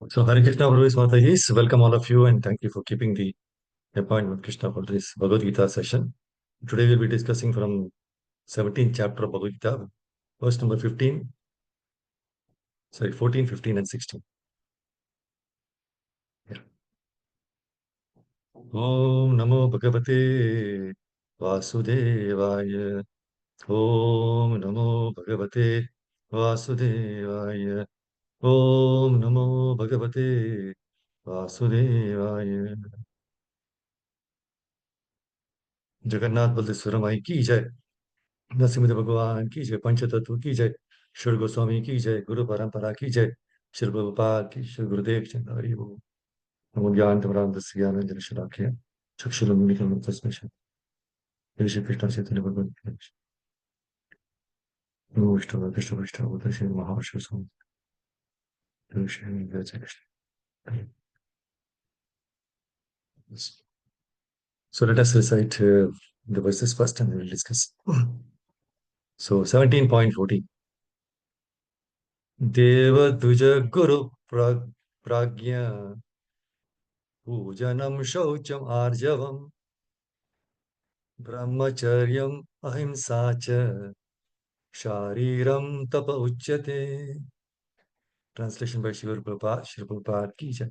So Hare Krishna Prabhu's Mataji, welcome all of you and thank you for keeping the appointment with Krishna for this Bhagavad Gita session. Today we'll be discussing from 17th chapter of Bhagavad Gita, verse number 14, 15 and 16. Yeah. Om Namo Bhagavate Vasudevaya. Om Namo Bhagavate Vasudevaya. Om Namo Bhagavate Vasudevaya. Jagannath Baldev माई की जय। नरसिंह भगवान की जय। पंचतत्व की जय। श्री गोस्वामी की जय। गुरु परंपरा की जय। श्री प्रभुपाद की। श्री गुरुदेव चंद्र वो नमो ज्ञानतमरांतस्य ज्ञानांजनशलाकया चक्षुरुन्मीलितं तस्मै श्री कृष्ण चैतन्य भगवान नमो विष्णु कृष्ण विष्णु श्री महाविष्णु स्वामी। So let us recite the verses first and then we'll discuss. So 17.14. Devadvuja Guru Pragya Pujanam Shaucham Arjavam Brahmacharyam Ahimsa Cha Shariram Tapa Uchyate. Translation by Srila Prabhupada Ki Jai.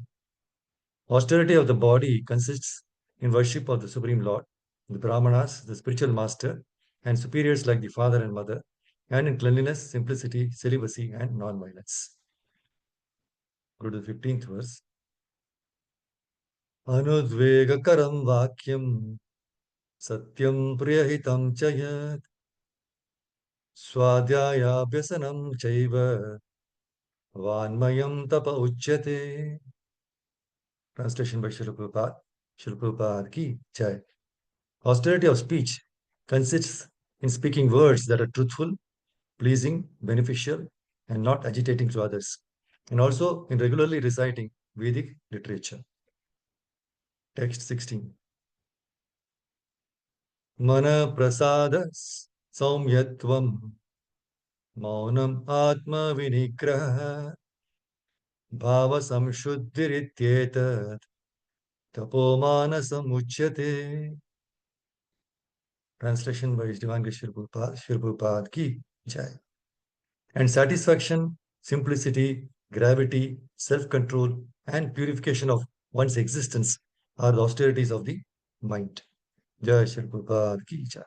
Austerity of the body consists in worship of the Supreme Lord, the Brahmanas, the spiritual master, and superiors like the father and mother, and in cleanliness, simplicity, celibacy, and non-violence. Go to the 15th verse. Anudvegakaram vakyam satyam priyahitam chayat swadhyaya abhyasanam chaiva vanmayam tapa uchyate. Translation by Srila Prabhupada. Srila Prabhupada Ki Jai. Austerity of speech consists in speaking words that are truthful, pleasing, beneficial, and not agitating to others, and also in regularly reciting Vedic literature. Text 16. Mana prasada saumyatvam maunam atma vinigraha bhava samshuddhirityetat tapomana samuchyate. Translation by His Divine Grace Shri Prabhupada Ki Jai. And satisfaction, simplicity, gravity, self-control, and purification of one's existence are the austerities of the mind. Jai Shri Prabhupada Ki Jai.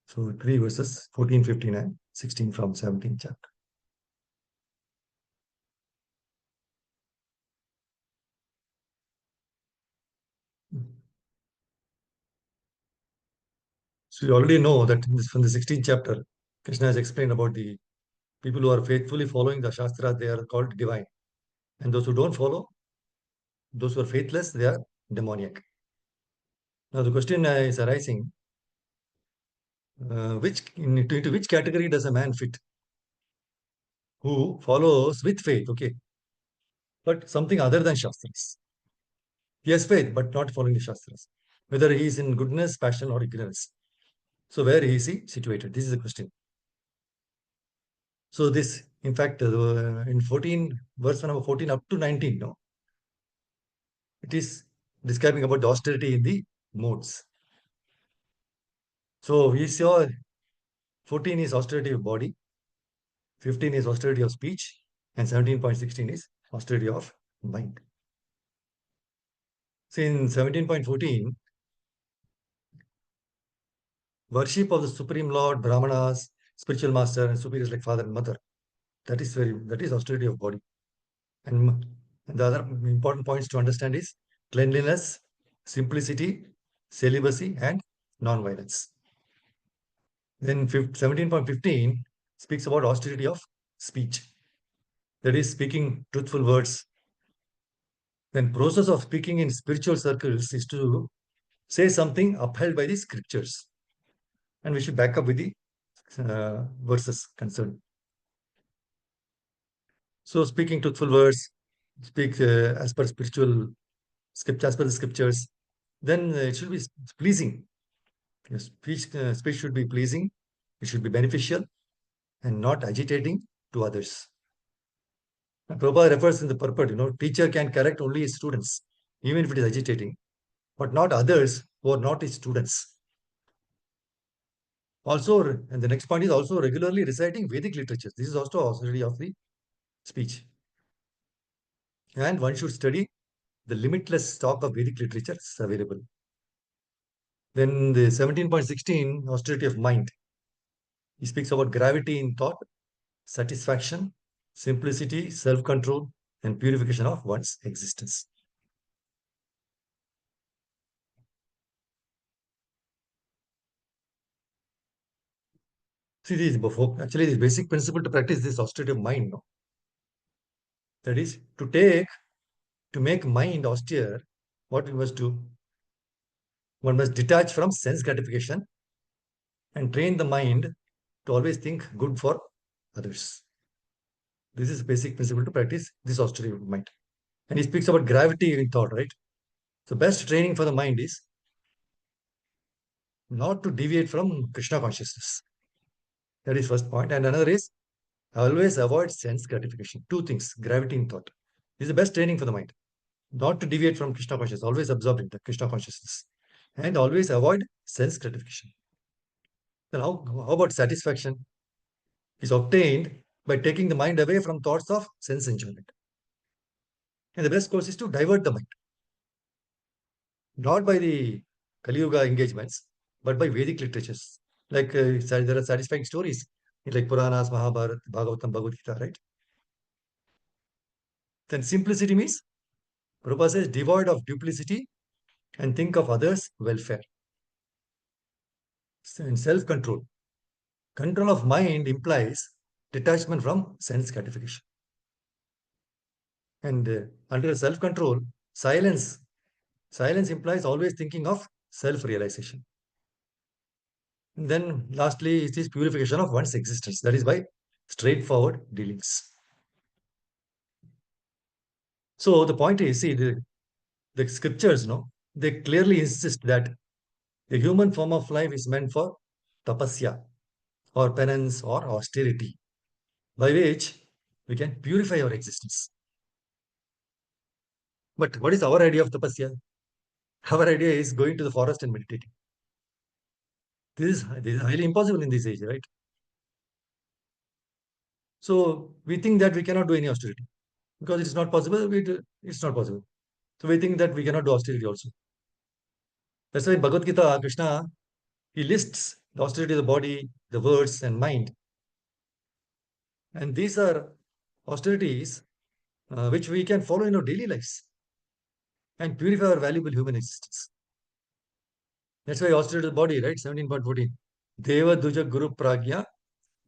So 3 verses, 14, 15, and 16 from 17th chapter. So you already know that from the 16th chapter, Krishna has explained about the people who are faithfully following the Shastra, they are called divine. And those who don't follow, those who are faithless, they are demoniac. Now the question is arising, into which category does a man fit? Who follows with faith, okay, but something other than Shastras. He has faith, but not following the Shastras. Whether he is in goodness, passion, or ignorance. So where is he situated? This is the question. So this, in fact, in 14, verse number 14 up to 19, no, it is describing about the austerity in the modes. So we saw 14 is austerity of body, 15 is austerity of speech, and 17.16 is austerity of mind. So in 17.14, worship of the Supreme Lord, Brahmanas, spiritual master, and superiors like father and mother. That is austerity of body. And the other important points to understand is cleanliness, simplicity, celibacy, and non-violence. Then 17.15 speaks about austerity of speech. That is speaking truthful words. Then process of speaking in spiritual circles is to say something upheld by the scriptures. And we should back up with the verses concerned. So speaking truthful words, speak as per spiritual scripture, as per the scriptures, then it should be pleasing. Your speech should be pleasing. It should be beneficial and not agitating to others. And Prabhupada refers in the purport, teacher can correct only his students, even if it is agitating, but not others who are not his students. Also, and the next point is also regularly reciting Vedic literatures. This is also auxiliary of the speech. And one should study the limitless stock of Vedic literature is available. Then the 17.16, austerity of mind. He speaks about gravity in thought, satisfaction, simplicity, self-control, and purification of one's existence. See, actually, this basic principle to practice this austerity of mind. No? That is, to make mind austere, what we must do? One must detach from sense gratification and train the mind to always think good for others. This is basic principle to practice this austerity of mind. And he speaks about gravity in thought, right? So best training for the mind is not to deviate from Krishna consciousness. That is first point. And another is always avoid sense gratification. Two things, gravity in thought. This is the best training for the mind. Not to deviate from Krishna consciousness, always absorbed in the Krishna consciousness. And always avoid sense gratification. Then how about satisfaction? Is obtained by taking the mind away from thoughts of sense enjoyment. And the best course is to divert the mind, not by the Kali Yuga engagements, but by Vedic literatures. Like there are satisfying stories, like Puranas, Mahabharata, Bhagavatam, Bhagavad Gita, right? Then simplicity means, Prabhupada says, devoid of duplicity and think of others' welfare. And self-control. Control of mind implies detachment from sense gratification. And under self-control, silence. Silence implies always thinking of self-realization. And then lastly, it is purification of one's existence. That is by straightforward dealings. So the point is, see, the scriptures, they clearly insist that the human form of life is meant for tapasya or penance or austerity, by which we can purify our existence. But what is our idea of tapasya? Our idea is going to the forest and meditating. This is highly impossible in this age, right? So we think that we cannot do any austerity because it is not possible. It's not possible. So we think that we cannot do austerity also. That's why in Bhagavad Gita, Krishna, he lists the austerity of the body, the words, and mind. And these are austerities which we can follow in our daily lives and purify our valuable human existence. That's why austerity of the body, right? 17.14. Deva Duja Guru Pragya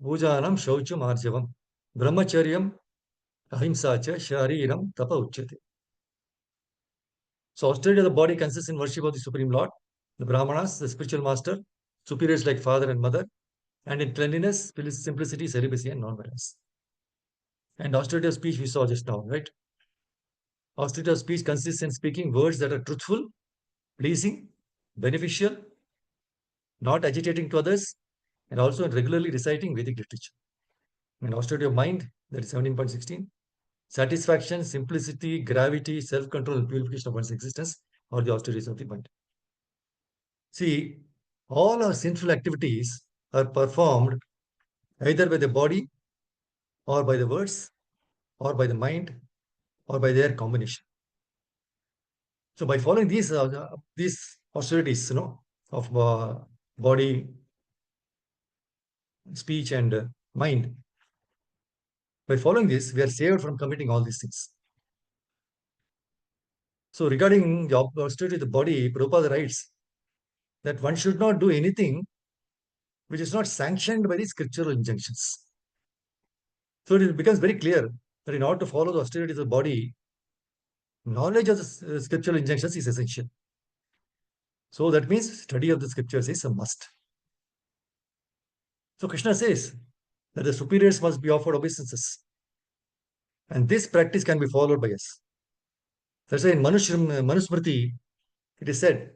Pujanam Shaucham Arjavam Brahmacharyam Ahimsacha Shariram Tapa Uchyate. So austerity of the body consists in worship of the Supreme Lord, the Brahmanas, the spiritual master, superiors like father and mother, and in cleanliness, simplicity, celibacy, and non-violence. And austerity of speech we saw just now, right? Austerity of speech consists in speaking words that are truthful, pleasing, beneficial, not agitating to others, and also in regularly reciting Vedic literature. And austerity of mind, that is 17.16, satisfaction, simplicity, gravity, self-control, and purification of one's existence are the austerities of the mind. See, all our sinful activities are performed either by the body or by the words or by the mind or by their combination. So by following these austerities, of body, speech, and mind, by following this, we are saved from committing all these things. So regarding the austerity of the body, Prabhupada writes that one should not do anything which is not sanctioned by the scriptural injunctions. So it becomes very clear that in order to follow the austerity of the body, knowledge of the scriptural injunctions is essential. So that means study of the scriptures is a must. So Krishna says that the superiors must be offered obeisances. And this practice can be followed by us. That's why in Manusmriti, it is said,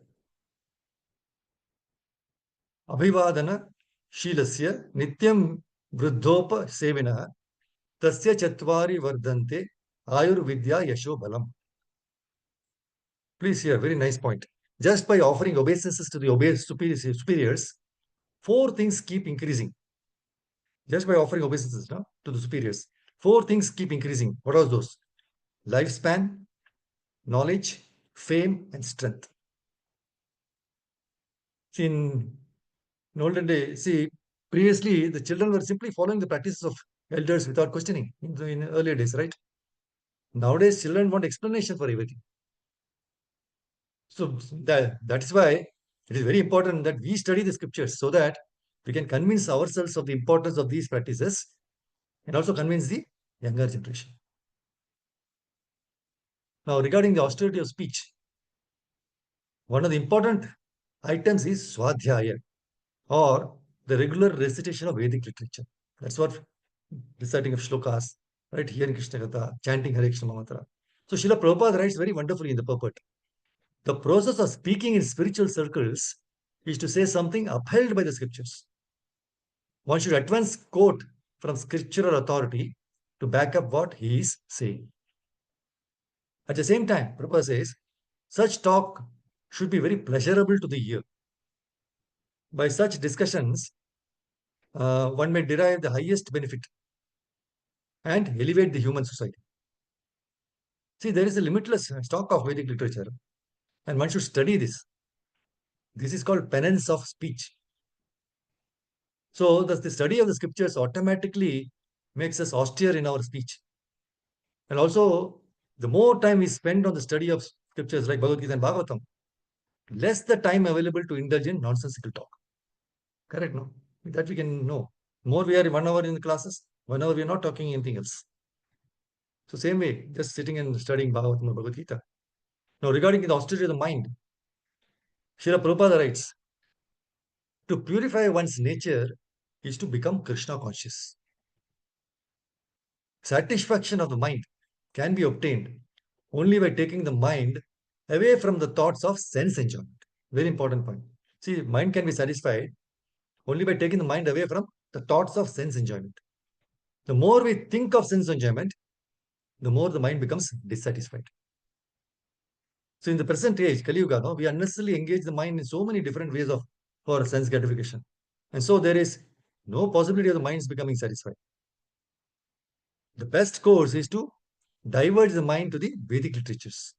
Abhivadana Shilasya Nityam Vruddhopa Sevina Tasya chatvari vardante ayurvidya yasho balam. Please hear, very nice point. Just by offering obeisances to the superiors, four things keep increasing. Just by offering obeisances to the superiors, four things keep increasing. What are those? Lifespan, knowledge, fame, and strength. See, in olden days, see, previously the children were simply following the practices of elders without questioning in earlier days, right? Nowadays, children want explanation for everything. So that is why it is very important that we study the scriptures so that we can convince ourselves of the importance of these practices and also convince the younger generation. Now, regarding the austerity of speech, one of the important items is swadhyaya, or the regular recitation of Vedic literature. That's what reciting of shlokas, right? Hearing Krishna Katha, chanting Hare Krishna mantra. So Srila Prabhupada writes very wonderfully in the purport. The process of speaking in spiritual circles is to say something upheld by the scriptures. One should at once quote from scriptural authority to back up what he is saying. At the same time, Prabhupada says, such talk should be very pleasurable to the ear. By such discussions, one may derive the highest benefit and elevate the human society. See, there is a limitless stock of Vedic literature, and one should study this. This is called penance of speech. So, the study of the scriptures automatically makes us austere in our speech. And also, the more time we spend on the study of scriptures like Bhagavad Gita and Bhagavatam, less the time available to indulge in nonsensical talk. Correct, no? That we can know. More we are 1 hour in the classes, 1 hour we are not talking anything else. So same way, just sitting and studying Bhagavatam or Bhagavad Gita. Now, regarding the austerity of the mind, Srila Prabhupada writes, to purify one's nature is to become Krishna conscious. Satisfaction of the mind can be obtained only by taking the mind away from the thoughts of sense enjoyment. Very important point. See, mind can be satisfied only by taking the mind away from the thoughts of sense enjoyment. The more we think of sense enjoyment, the more the mind becomes dissatisfied. So in the present age, Kali Yuga, no, we unnecessarily engage the mind in so many different ways of for sense gratification. And so there is no possibility of the minds becoming satisfied. The best course is to divert the mind to the Vedic literatures,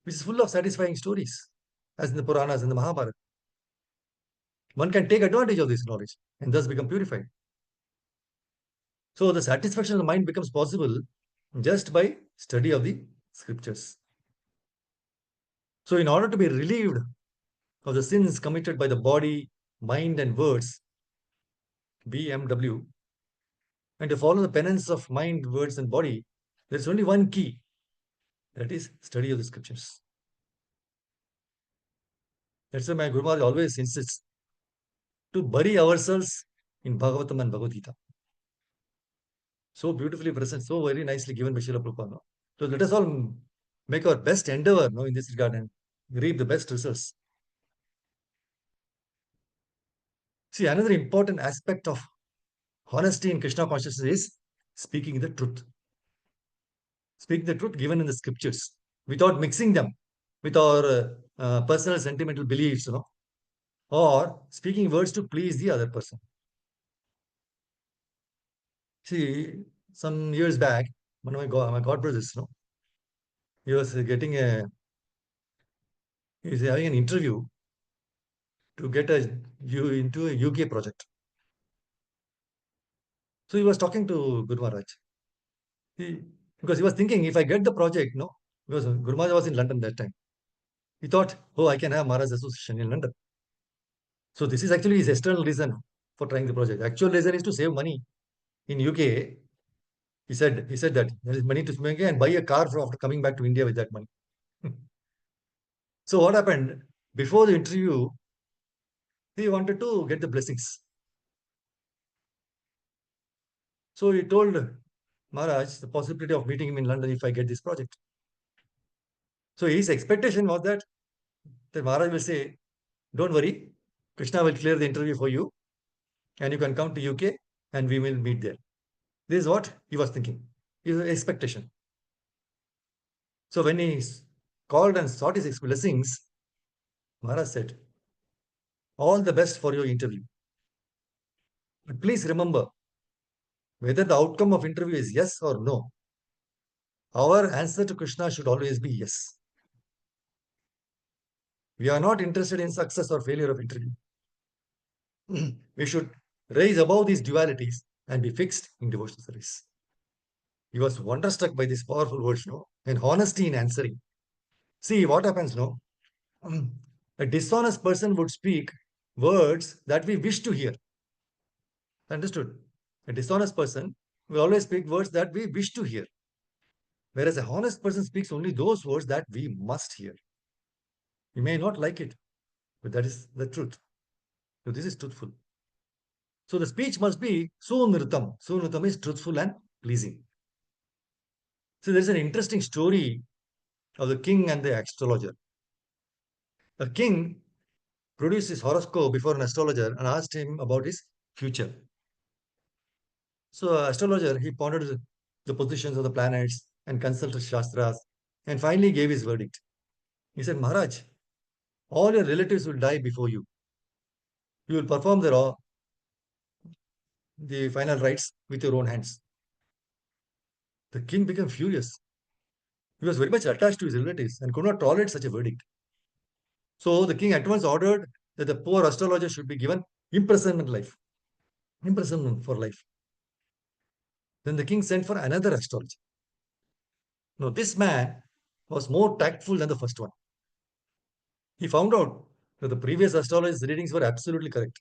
which is full of satisfying stories, as in the Puranas and the Mahabharata. One can take advantage of this knowledge and thus become purified. So the satisfaction of the mind becomes possible just by study of the scriptures. So in order to be relieved of the sins committed by the body, mind, and words, BMW, and to follow the penance of mind, words, and body, there's only one key, that is study of the scriptures. That's why my Guru Maharaj always insists to bury ourselves in Bhagavatam and Bhagavad Gita. So beautifully present, so very nicely given by Srila Prabhupada. No? So let us all make our best endeavor in this regard and reap the best results. See, another important aspect of honesty in Krishna consciousness is speaking the truth. Speak the truth given in the scriptures without mixing them with our personal sentimental beliefs, or speaking words to please the other person. See, some years back, one of my god brothers, he was he's having an interview to get into a UK project. So he was talking to Guru Maharaj. Because he was thinking, if I get the project, because Guru Maharaj was in London that time. He thought, oh, I can have Maharaj's association in London. So this is actually his external reason for trying the project. Actual reason is to save money. In UK, he said that there is money to make and buy a car after coming back to India with that money. So what happened? Before the interview, he wanted to get the blessings. So he told Maharaj the possibility of meeting him in London if I get this project. So his expectation was that Maharaj will say, don't worry, Krishna will clear the interview for you and you can come to UK and we will meet there. This is what he was thinking. His expectation. So when he called and sought his blessings, Maharaj said, all the best for your interview. But please remember, whether the outcome of interview is yes or no, our answer to Krishna should always be yes. We are not interested in success or failure of interview. We should rise above these dualities and be fixed in devotional service. He was wonderstruck by these powerful words, no? And honesty in answering. See what happens, no? A dishonest person would speak words that we wish to hear. Understood? A dishonest person will always speak words that we wish to hear. Whereas a honest person speaks only those words that we must hear. We may not like it, but that is the truth. So this is truthful. So the speech must be sunritam. Sunritam is truthful and pleasing. So there's an interesting story of the king and the astrologer. A king produced his horoscope before an astrologer and asked him about his future. So astrologer, he pondered the positions of the planets and consulted Shastras and finally gave his verdict. He said, Maharaj, all your relatives will die before you. You will perform the final rites with your own hands. The king became furious. He was very much attached to his relatives and could not tolerate such a verdict. So the king at once ordered that the poor astrologer should be given imprisonment for life. Then the king sent for another astrologer. Now this man was more tactful than the first one. He found out that the previous astrologer's readings were absolutely correct.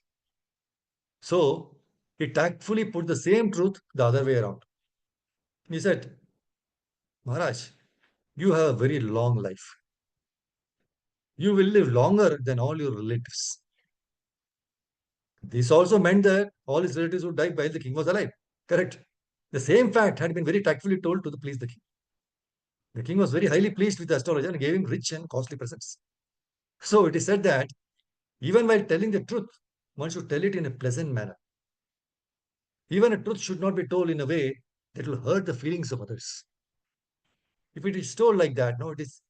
So he tactfully put the same truth the other way around. He said, Maharaj, you have a very long life. You will live longer than all your relatives. This also meant that all his relatives would die while the king was alive. Correct. The same fact had been very tactfully told to please the king. The king was very highly pleased with the astrologer and gave him rich and costly presents. So it is said that even while telling the truth, one should tell it in a pleasant manner. Even a truth should not be told in a way that will hurt the feelings of others. If it is told like that, no, it is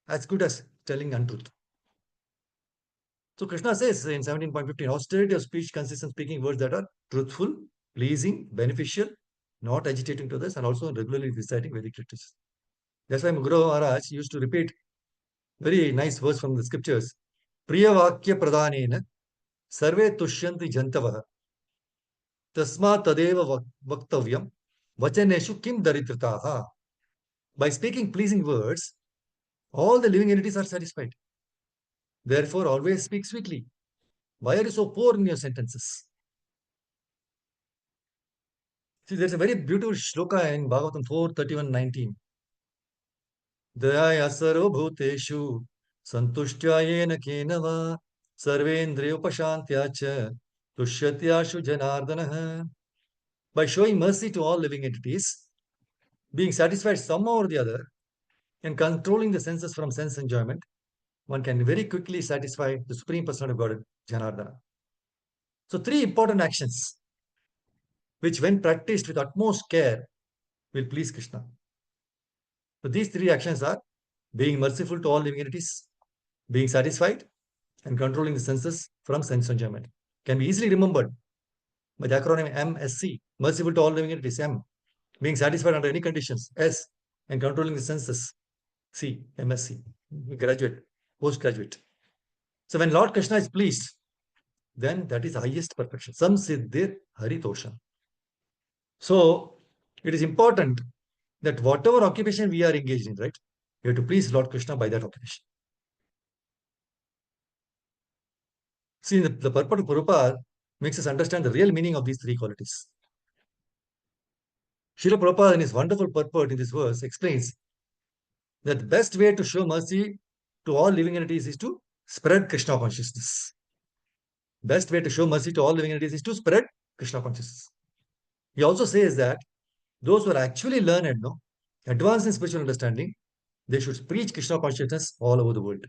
as good as telling untruth. So Krishna says in 17.15, austerity of speech consists in speaking words that are truthful, pleasing, beneficial, not agitating to others, and also regularly reciting Vedic literature. That's why Guru Maharaj used to repeat very nice verse from the scriptures. Priya Vakya Pradhanena Sarve Tushyanti Jantavaha Tasma Tadeva Vaktavyam Vachaneshu Kim Daritritaha. By speaking pleasing words, all the living entities are satisfied. Therefore, always speak sweetly. Why are you so poor in your sentences? See, there's a very beautiful shloka in Bhagavatam 4:31-19. Dayaya sarva bhuteshu santushtyayena kenava sarvendriyopashantyacha tushyatyashu janardana. By showing mercy to all living entities, being satisfied somehow or the other, and controlling the senses from sense enjoyment, one can very quickly satisfy the Supreme Personality of Godhead, Janardana. So, three important actions, which when practiced with utmost care, will please Krishna. So, these three actions are being merciful to all living entities, being satisfied, and controlling the senses from sense enjoyment. Can be easily remembered by the acronym MSC, merciful to all living entities, M, being satisfied under any conditions, S, and controlling the senses, C, MSc, graduate, postgraduate. So when Lord Krishna is pleased, then that is the highest perfection. Sam siddhir haritosha. So it is important that whatever occupation we are engaged in, right, we have to please Lord Krishna by that occupation. See, the purport of Prabhupada makes us understand the real meaning of these three qualities. Srila Prabhupada, in his wonderful purport in this verse, explains that the best way to show mercy to all living entities is to spread Krishna consciousness. Best way to show mercy to all living entities is to spread Krishna consciousness. He also says that those who are actually learned, no, advanced in spiritual understanding, they should preach Krishna consciousness all over the world.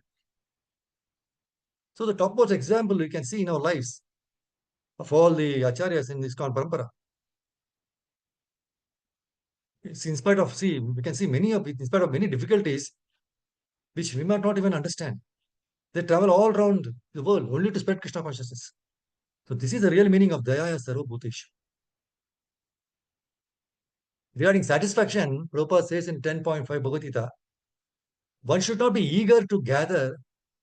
So the topmost example we can see in our lives of all the acharyas in ISKCON Parampara. in spite of, see, we can see in spite of many difficulties, which we might not even understand. They travel all around the world only to spread Krishna consciousness. So this is the real meaning of Dayaya Sarva Bhuteshu. Regarding satisfaction, Prabhupada says in 10.5 Bhagavad Gita, one should not be eager to gather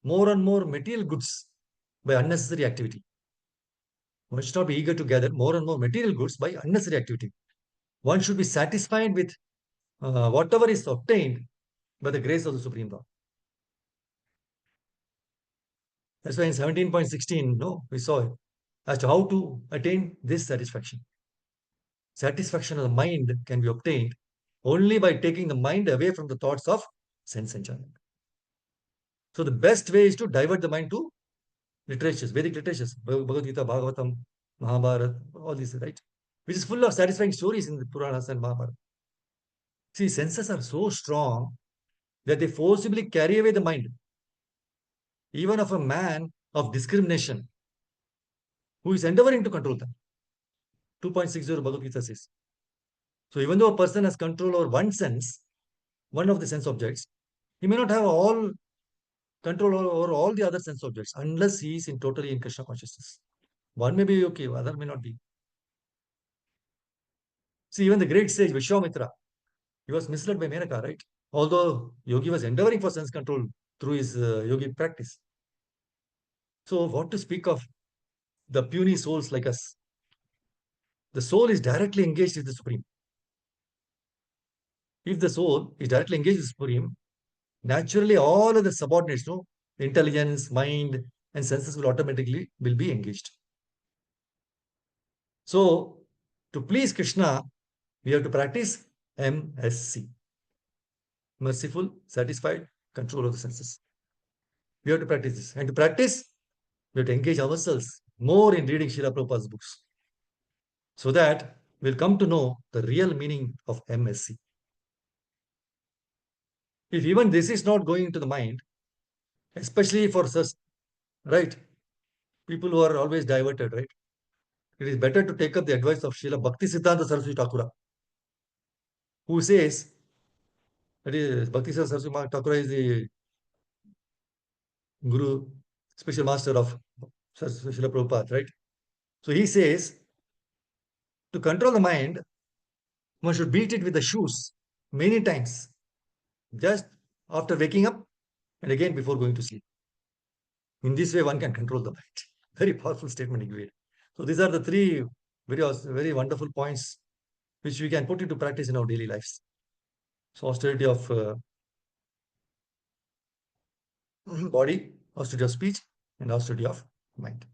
more and more material goods by unnecessary activity. One should not be eager to gather more and more material goods by unnecessary activity. One should be satisfied with whatever is obtained by the grace of the Supreme Lord. That's why in 17.16, we saw it as to how to attain this satisfaction. Satisfaction of the mind can be obtained only by taking the mind away from the thoughts of sense enjoyment. So the best way is to divert the mind to literatures, Vedic literatures, Bhagavad Gita, Bhagavatam, Mahabharata, all these, right? Which is full of satisfying stories in the Puranas and Mahabharata. See, senses are so strong that they forcibly carry away the mind, even of a man of discrimination who is endeavoring to control them. 2.60 Bhagavad Gita says. So even though a person has control over one sense, one of the sense objects, he may not have all control over all the other sense objects unless he is totally in Krishna consciousness. One may be okay, other may not be. See, even the great sage Vishwamitra, he was misled by Menaka, right? Although Yogi was endeavoring for sense control through his yogic practice. So what to speak of the puny souls like us? The soul is directly engaged with the Supreme. If the soul is directly engaged with the Supreme, naturally all of the subordinates, intelligence, mind, and senses will automatically be engaged. So to please Krishna, we have to practice MSC. Merciful, satisfied, control of the senses. We have to practice this. And to practice, we have to engage ourselves more in reading Srila Prabhupada's books, so that we'll come to know the real meaning of MSC. If even this is not going into the mind, especially for such, right, people who are always diverted, right, it is better to take up the advice of Srila Bhaktisiddhanta Saraswati Thakura, who says, that is, Bhaktisiddhanta Saraswati Thakura is the Guru, special master of Srila Prabhupada, right? So he says, to control the mind, one should beat it with the shoes many times, just after waking up and again before going to sleep. In this way, one can control the mind. Very powerful statement he made. So these are the three very wonderful points which we can put into practice in our daily lives. So austerity of body, austerity of speech, and austerity of mind.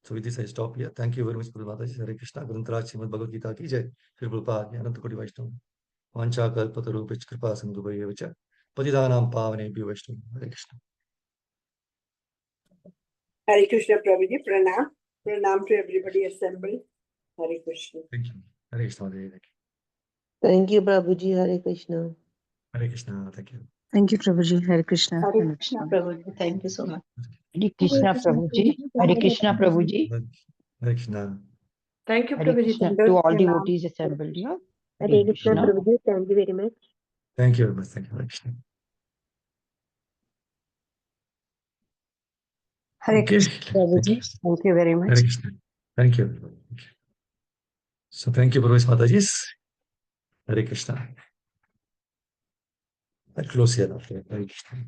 So with this, I stop here. Thank you very much, Prabhu Mataji. Hare Krishna. Grantaraj Srimad Bhagavad Gita ki jai. Shri Prabhupada, Ananta Koti Vaishnava. Vancha kalpatarupich kripa sindhu bhaivacha. Patidanam pavanebhyo Vaishnava. Hare Krishna. Hare Krishna, Prabhuji. Pranam. Pranam to everybody assembled. Hare Krishna. Thank you. Hare Krishna. Thank you, Prabhuji. Hare Krishna. Hare Krishna. Thank you. Thank you, Prabhuji. Hare Krishna. Hare Krishna, Prabhuji. Thank you so much. Hare Krishna Prabhuji. Hare Krishna Prabhuji. Hare Krishna. Thank you, Hare Prabhuji. Krishna to all devotees assembled here. Hare Krishna, Prabhuji. Thank you very much. Thank you very much. Thank you. Hare Krishna. Hare Okay. Krishna, Prabhuji. Thank you very Hare much. Krishna. Thank you. So thank you, Prabhu Mataji. Hare Krishna. I'll close here. Hare Krishna.